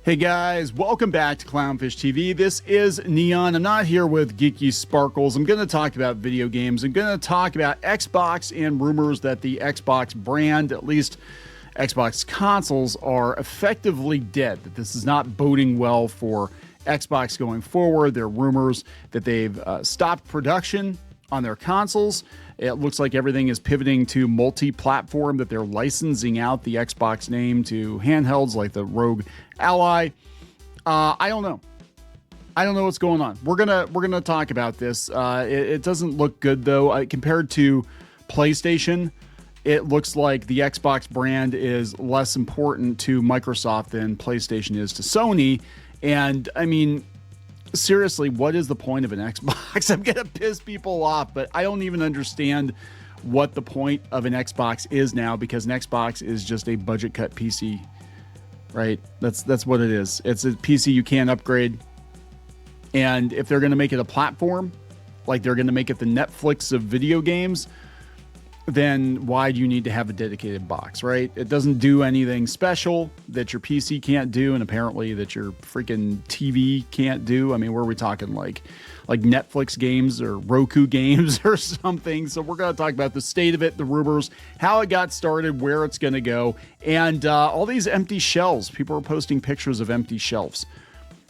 Hey guys, welcome back to Clownfish TV. This is Kneon. I'm not here with Geeky Sparkles. I'm going to talk about video games. I'm going to talk about Xbox and rumors that the Xbox brand, at least Xbox consoles, are effectively dead. That this is not boding well for Xbox going forward. There are rumors that they've stopped production on their consoles. It looks like everything is pivoting to multi-platform, that they're licensing out the Xbox name to handhelds like the Rogue Ally. I don't know. I don't know what's going on. We're gonna talk about this. It doesn't look good though. Compared to PlayStation, it looks like the Xbox brand is less important to Microsoft than PlayStation is to Sony. And I mean, seriously, what is the point of an Xbox? I'm gonna piss people off, but I don't even understand what the point of an Xbox is now, because an Xbox is just a budget cut PC, right? That's what it is. It's a PC you can't upgrade. And if they're gonna make it a platform, like they're gonna make it the Netflix of video games, then why do you need to have a dedicated box, right? It doesn't do anything special that your PC can't do, and apparently that your freaking TV can't do. I mean, where are we talking, like Netflix games or Roku games or something? So we're going to talk about the state of it, the rumors, how it got started, where it's going to go, and all these empty shelves. People are posting pictures of empty shelves.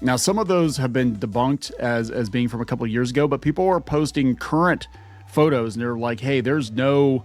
Now, some of those have been debunked as being from a couple of years ago, but people are posting current photos and they're like, hey, there's no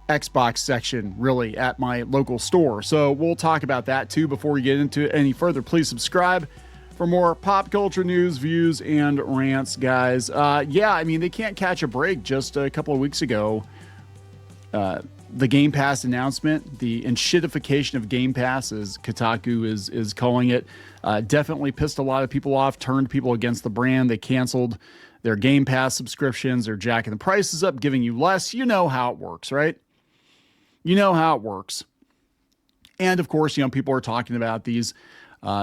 Xbox section really at my local store. So we'll talk about that too. Before we get into it any further, please subscribe for more pop culture news, views, and rants, guys. Yeah, I mean, they can't catch a break. Just a couple of weeks ago, the Game Pass announcement, the enshittification of Game Pass, as Kotaku is calling it, definitely pissed a lot of people off, turned people against the brand. They canceled their Game Pass subscriptions. They're jacking the prices up, giving you less. You know how it works, right? You know how it works. And of course, people are talking about these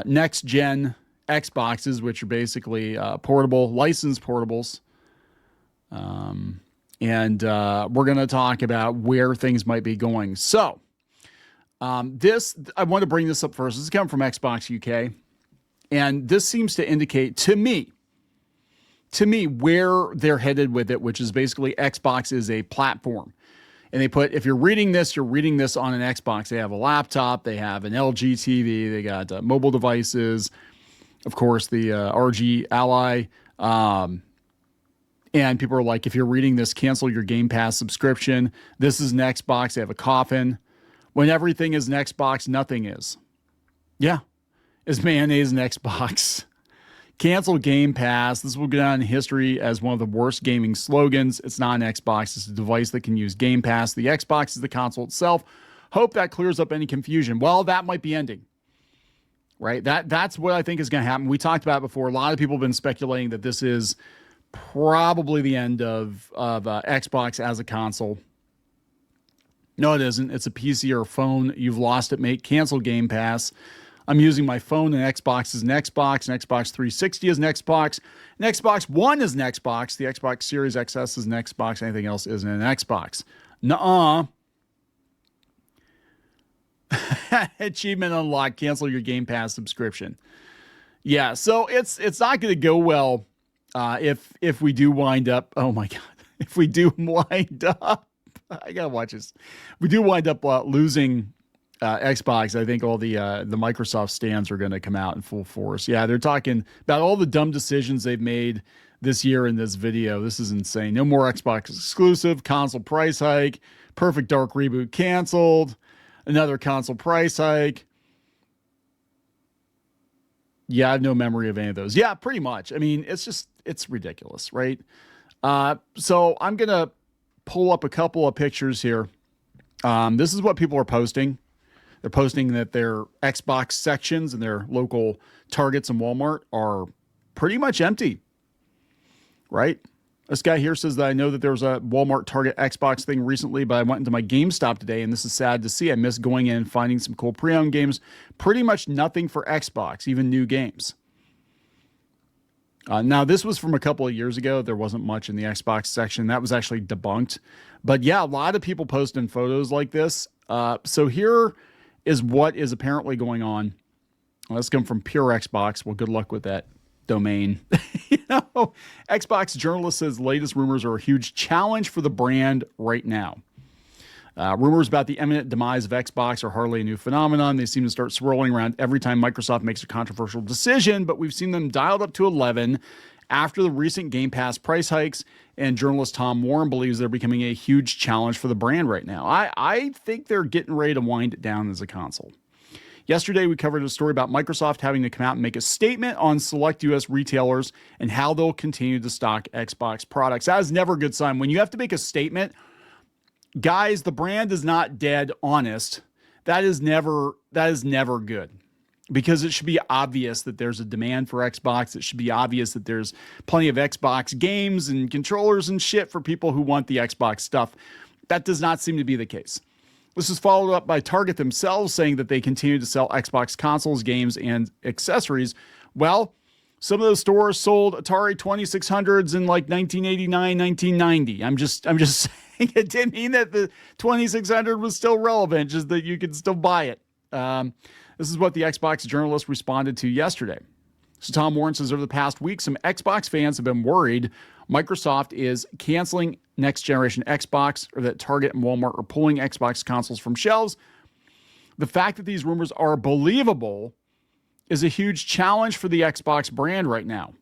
next gen Xboxes, which are basically portable, licensed portables. And we're going to talk about where things might be going. So I want to bring this up first. This is coming from Xbox UK. And this seems to indicate to me, where they're headed with it, which is basically Xbox is a platform. And they put, if you're reading this, you're reading this on an Xbox. They have a laptop, they have an LG TV, they got mobile devices, of course, the RG Ally. And people are like, if you're reading this, cancel your Game Pass subscription. This is an Xbox. They have a coffin. When everything is an Xbox, nothing is. Yeah. Is mayonnaise an Xbox? Cancel Game Pass. This will go down in history as one of the worst gaming slogans. It's not an Xbox. It's a device that can use Game Pass. The Xbox is the console itself. Hope that clears up any confusion. Well, that might be ending, right? That's what I think is going to happen. We talked about it before. A lot of people have been speculating that this is probably the end of Xbox as a console. No, it isn't. It's a PC or a phone. You've lost it, mate. Cancel Game Pass. I'm using my phone, and Xbox is an Xbox, an Xbox 360 is an Xbox, an Xbox One is an Xbox, the Xbox Series XS is an Xbox, anything else isn't an Xbox. Nuh-uh. Achievement unlocked, cancel your Game Pass subscription. Yeah, so it's not going to go well if we do wind up, oh my God, if we do wind up, I got to watch this. We do wind up losing Xbox. I think all the Microsoft stands are going to come out in full force. Yeah, they're talking about all the dumb decisions they've made this year in this video. This is insane. No more Xbox exclusive, console price hike, Perfect Dark reboot canceled, another console price hike. Yeah, I have no memory of any of those. Yeah, pretty much. I mean, it's ridiculous, right? So I'm going to pull up a couple of pictures here. This is what people are posting. They're posting that their Xbox sections and their local Targets and Walmart are pretty much empty, right? This guy here says that I know that there was a Walmart Target Xbox thing recently, but I went into my GameStop today, and this is sad to see. I missed going in and finding some cool pre-owned games. Pretty much nothing for Xbox, even new games. Now, this was from a couple of years ago. There wasn't much in the Xbox section. That was actually debunked. But yeah, a lot of people posting photos like this. So here is what is apparently going on Well, that's come from Pure Xbox. Well, good luck with that domain. Xbox journalist says latest rumors are a huge challenge for the brand right now. Rumors about the imminent demise of Xbox are hardly a new phenomenon. They seem to start swirling around every time Microsoft makes a controversial decision, but we've seen them dialed up to 11 after the recent Game Pass price hikes, and journalist Tom Warren believes they're becoming a huge challenge for the brand right now. I think they're getting ready to wind it down as a console. Yesterday, we covered a story about Microsoft having to come out and make a statement on select U.S. retailers and how they'll continue to stock Xbox products. That is never a good sign. When you have to make a statement, guys, the brand is not dead honest. That is never good, because it should be obvious that there's a demand for Xbox. It should be obvious that there's plenty of Xbox games and controllers and shit for people who want the Xbox stuff. That does not seem to be the case. This is followed up by Target themselves saying that they continue to sell Xbox consoles, games, and accessories. Well, some of those stores sold Atari 2600s in like 1989, 1990. I'm just saying it didn't mean that the 2600 was still relevant, just that you could still buy it. This is what the Xbox journalist responded to yesterday. So Tom Warren says over the past week, some Xbox fans have been worried Microsoft is canceling next generation Xbox, or that Target and Walmart are pulling Xbox consoles from shelves. The fact that these rumors are believable is a huge challenge for the Xbox brand right now.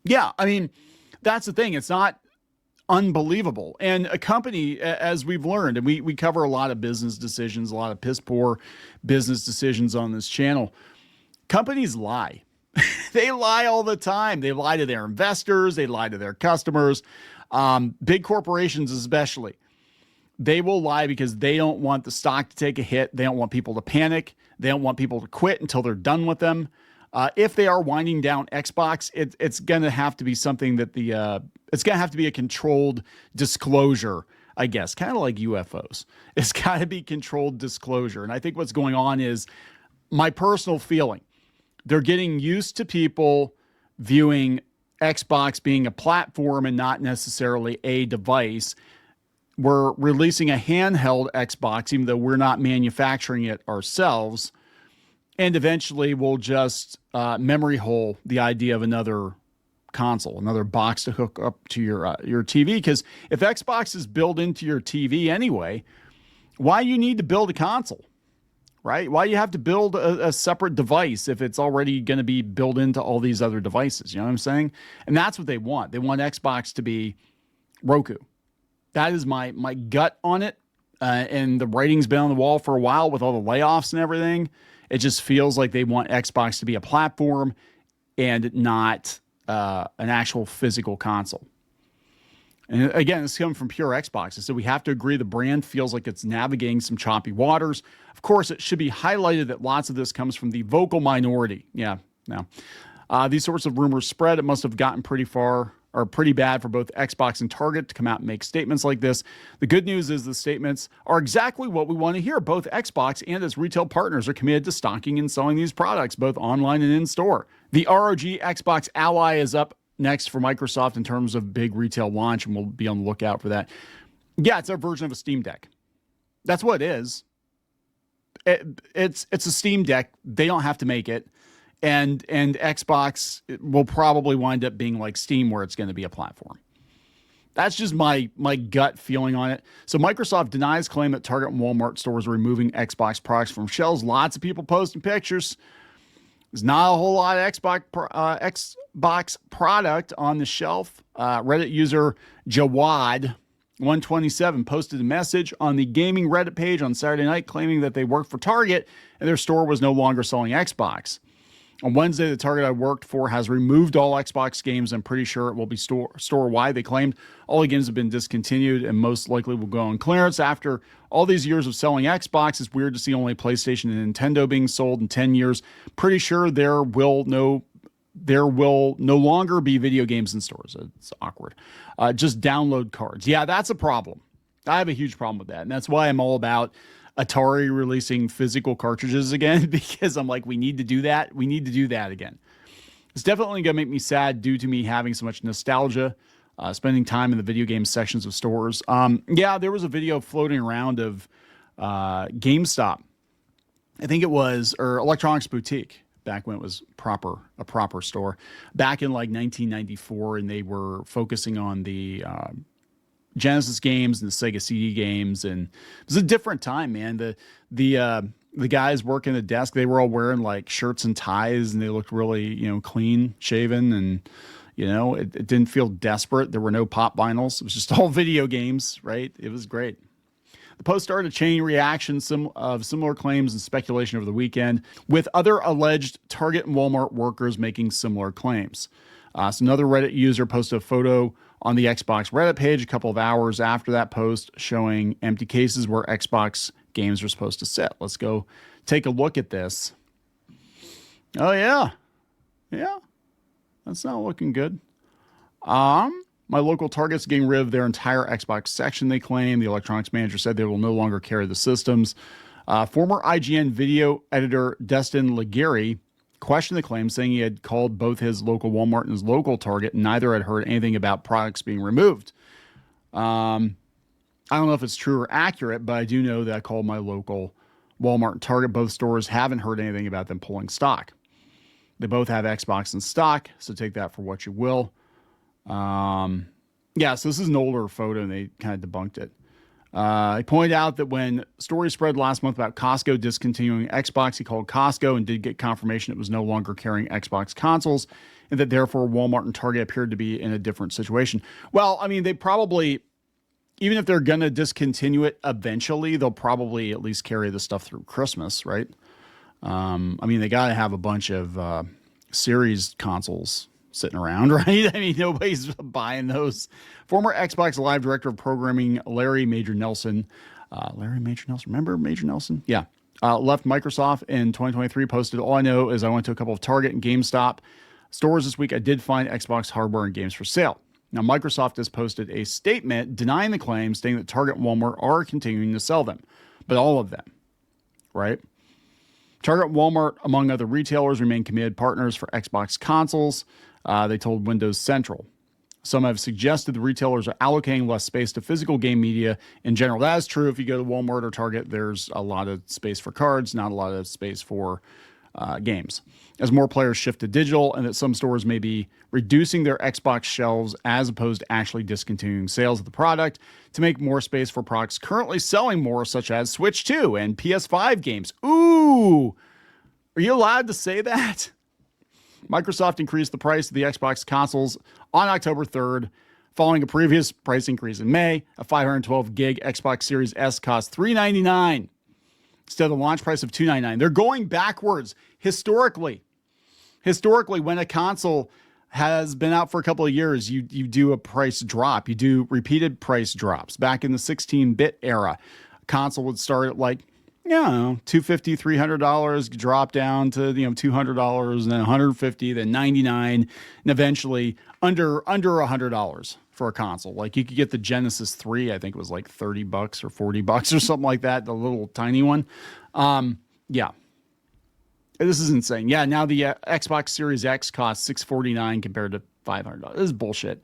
Yeah, I mean, that's the thing. It's not unbelievable. And a company, as we've learned, and we cover a lot of business decisions, a lot of piss poor business decisions on this channel. Companies lie. They lie all the time. They lie to their investors. They lie to their customers. Big corporations especially. They will lie because they don't want the stock to take a hit. They don't want people to panic. They don't want people to quit until they're done with them. If they are winding down Xbox, it's going to have to be something that it's going to have to be a controlled disclosure, I guess, kind of like UFOs. It's got to be controlled disclosure. And I think what's going on is, my personal feeling, they're getting used to people viewing Xbox being a platform and not necessarily a device. We're releasing a handheld Xbox, even though we're not manufacturing it ourselves. And eventually we'll just memory hole the idea of another console, another box to hook up to your TV. Because if Xbox is built into your TV anyway, why you need to build a console? Right? Why you have to build a separate device if it's already going to be built into all these other devices? You know what I'm saying? And that's what they want. They want Xbox to be Roku. That is my gut on it. And the writing's been on the wall for a while with all the layoffs and everything. It just feels like they want Xbox to be a platform and not an actual physical console. And again, this is coming from Pure Xbox. So we have to agree the brand feels like it's navigating some choppy waters. Of course, it should be highlighted that lots of this comes from the vocal minority. Yeah, no. These sorts of rumors spread. It must have gotten pretty far, or pretty bad, for both Xbox and Target to come out and make statements like this. The good news is the statements are exactly what we want to hear. Both Xbox and its retail partners are committed to stocking and selling these products, both online and in store. The ROG Xbox Ally is up next for Microsoft in terms of big retail launch, and we'll be on the lookout for that. Yeah, it's our version of a Steam Deck. That's what it is. It's a Steam Deck. They don't have to make it. And Xbox will probably wind up being like Steam, where it's going to be a platform. That's just my gut feeling on it. So Microsoft denies claim that Target and Walmart stores are removing Xbox products from shelves. Lots of people posting pictures. There's not a whole lot of Xbox product on the shelf. Reddit user Jawad127 posted a message on the gaming Reddit page on Saturday night claiming that they worked for Target and their store was no longer selling Xbox. On Wednesday, the Target I worked for has removed all Xbox games. I'm pretty sure it will be store-wide. They claimed all the games have been discontinued and most likely will go on clearance. After all these years of selling Xbox, it's weird to see only PlayStation and Nintendo being sold in 10 years. Pretty sure there will no longer be video games in stores. It's awkward. Just download cards. Yeah, that's a problem. I have a huge problem with that. And that's why I'm all about Atari releasing physical cartridges again, because I'm like, we need to do that. We need to do that again. It's definitely going to make me sad due to me having so much nostalgia, spending time in the video game sections of stores. Yeah, there was a video floating around of GameStop I think it was, or Electronics Boutique, back when it was a proper store, back in like 1994, and they were focusing on the Genesis games and the Sega CD games, and it was a different time, man. The guys working the desk, they were all wearing like shirts and ties, and they looked really, clean shaven, and it didn't feel desperate. There were no pop vinyls. It was just all video games, right? It was great. The post started a chain reaction of similar claims and speculation over the weekend, with other alleged Target and Walmart workers making similar claims. So another Reddit user posted a photo on the Xbox Reddit page a couple of hours after that post showing empty cases where Xbox games were supposed to sit. Let's go take a look at this. Oh, yeah. Yeah. That's not looking good. My local Target's getting rid of their entire Xbox section, they claim. The electronics manager said they will no longer carry the systems. Former IGN video editor Destin Legary questioned the claim, saying he had called both his local Walmart and his local Target, and neither had heard anything about products being removed. I don't know if it's true or accurate, but I do know that I called my local Walmart and Target. Both stores haven't heard anything about them pulling stock. They both have Xbox in stock, so take that for what you will. Yeah, so this is an older photo, and they kind of debunked it. He pointed out that when stories spread last month about Costco discontinuing Xbox, he called Costco and did get confirmation it was no longer carrying Xbox consoles, and that therefore Walmart and Target appeared to be in a different situation. Well, I mean, they probably, even if they're going to discontinue it eventually, they'll probably at least carry the stuff through Christmas, right? I mean, they got to have a bunch of series consoles sitting around, right? I mean, nobody's buying those. Former Xbox Live Director of Programming Larry Major Nelson, remember Major Nelson? Yeah. Left Microsoft in 2023, posted, all I know is I went to a couple of Target and GameStop stores this week. I did find Xbox hardware and games for sale. Now, Microsoft has posted a statement denying the claim, stating that Target and Walmart are continuing to sell them, but all of them, right? Target and Walmart, among other retailers, remain committed partners for Xbox consoles. They told Windows Central. Some have suggested the retailers are allocating less space to physical game media in general. That is true. If you go to Walmart or Target, there's a lot of space for cards, not a lot of space for games. As more players shift to digital, and that some stores may be reducing their Xbox shelves as opposed to actually discontinuing sales of the product to make more space for products currently selling more, such as Switch 2 and PS5 games. Ooh, are you allowed to say that? Microsoft increased the price of the Xbox consoles on October 3rd, following a previous price increase in May. A 512 gig Xbox Series S cost $399 instead of the launch price of $299. They're going backwards. Historically, when a console has been out for a couple of years, you do a price drop. You do repeated price drops. Back in the 16-bit era, a console would start at like, $250, $300, drop down to, $200, and then $150, then $99, and eventually under $100 for a console. Like you could get the Genesis 3, I think it was like $30 or $40 or something like that, the little tiny one. Yeah. This is insane. Yeah, now the Xbox Series X costs $649 compared to $500. This is bullshit.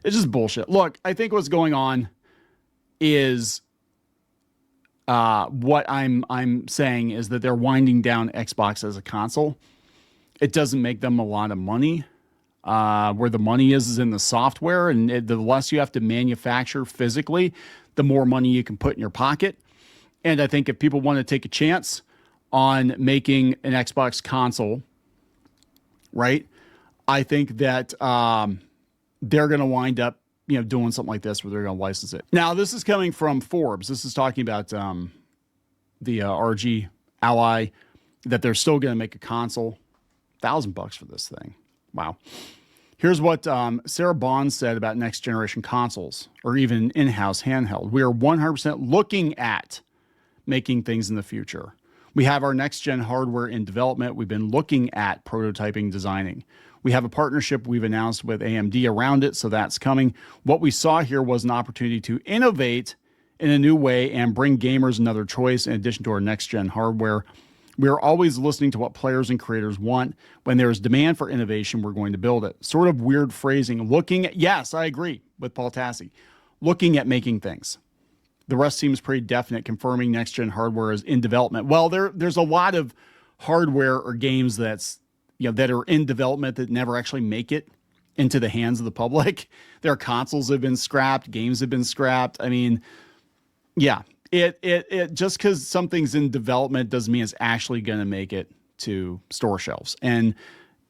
It's just bullshit. Look, I think what's going on is what I'm saying is that they're winding down Xbox as a console. It doesn't make them a lot of money. Where the money is in the software, and the less you have to manufacture physically, the more money you can put in your pocket. And I think if people want to take a chance on making an Xbox console, right, I think that they're going to wind up doing something like this where they're going to license it. Now, this is coming from Forbes. This is talking about the RG Ally, that they're still going to make a console. $1,000 for this thing. Wow. Here's what Sarah Bond said about next generation consoles, or even in-house handheld. We are 100% looking at making things in the future. We have our next gen hardware in development. We've been looking at prototyping, designing. We have a partnership we've announced with AMD around it, so that's coming. What we saw here was an opportunity to innovate in a new way and bring gamers another choice in addition to our next-gen hardware. We are always listening to what players and creators want. When there is demand for innovation, we're going to build it. Sort of weird phrasing. Looking at, yes, I agree with Paul Tassi. Looking at making things. The rest seems pretty definite, confirming next-gen hardware is in development. Well, there's a lot of hardware or games that are in development that never actually make it into the hands of the public. Their consoles have been scrapped, games have been scrapped. I mean, yeah, it just because something's in development doesn't mean it's actually going to make it to store shelves. And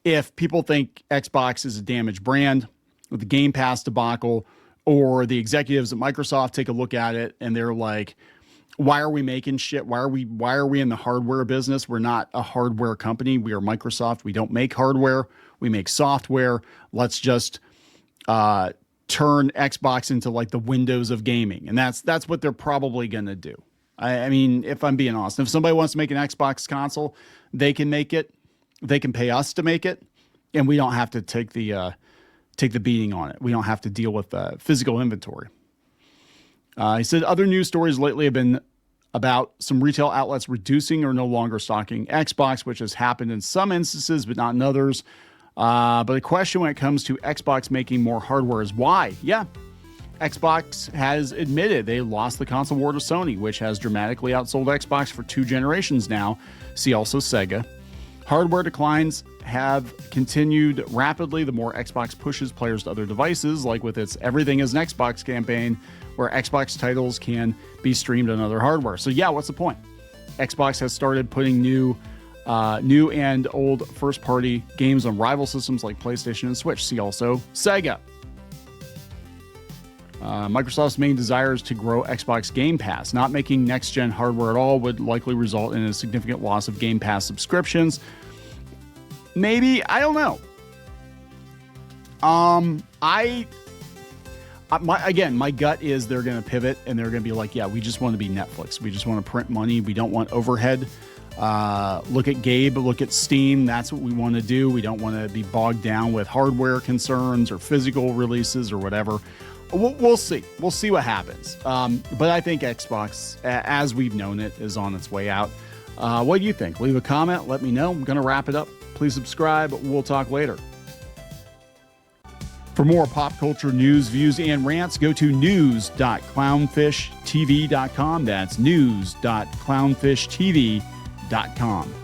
if people think Xbox is a damaged brand with the Game Pass debacle, or the executives at Microsoft take a look at it and they're like, why are we making shit? Why are we in the hardware business? We're not a hardware company. We are Microsoft. We don't make hardware. We make software. Let's just turn Xbox into like the Windows of gaming. And that's what they're probably going to do. I mean, if I'm being honest, if somebody wants to make an Xbox console, they can make it. They can pay us to make it. And we don't have to take the beating on it. We don't have to deal with physical inventory. He said other news stories lately have been about some retail outlets reducing or no longer stocking Xbox, which has happened in some instances, but not in others. But the question when it comes to Xbox making more hardware is why? Yeah, Xbox has admitted they lost the console war to Sony, which has dramatically outsold Xbox for 2 generations now. See also Sega. Hardware declines have continued rapidly the more Xbox pushes players to other devices, like with its Everything is an Xbox campaign, where Xbox titles can be streamed on other hardware. So yeah, what's the point? Xbox has started putting new and old first-party games on rival systems like PlayStation and Switch. See also Sega. Microsoft's main desire is to grow Xbox Game Pass. Not making next-gen hardware at all would likely result in a significant loss of Game Pass subscriptions. Maybe, I don't know. My gut is they're going to pivot and they're going to be like, yeah, we just want to be Netflix. We just want to print money. We don't want overhead. Look at Gabe, look at Steam. That's what we want to do. We don't want to be bogged down with hardware concerns or physical releases or whatever. We'll see. We'll see what happens. But I think Xbox, as we've known it, is on its way out. What do you think? Leave a comment. Let me know. I'm going to wrap it up. Please subscribe. We'll talk later. For more pop culture news, views, and rants, go to news.clownfishtv.com. That's news.clownfishtv.com.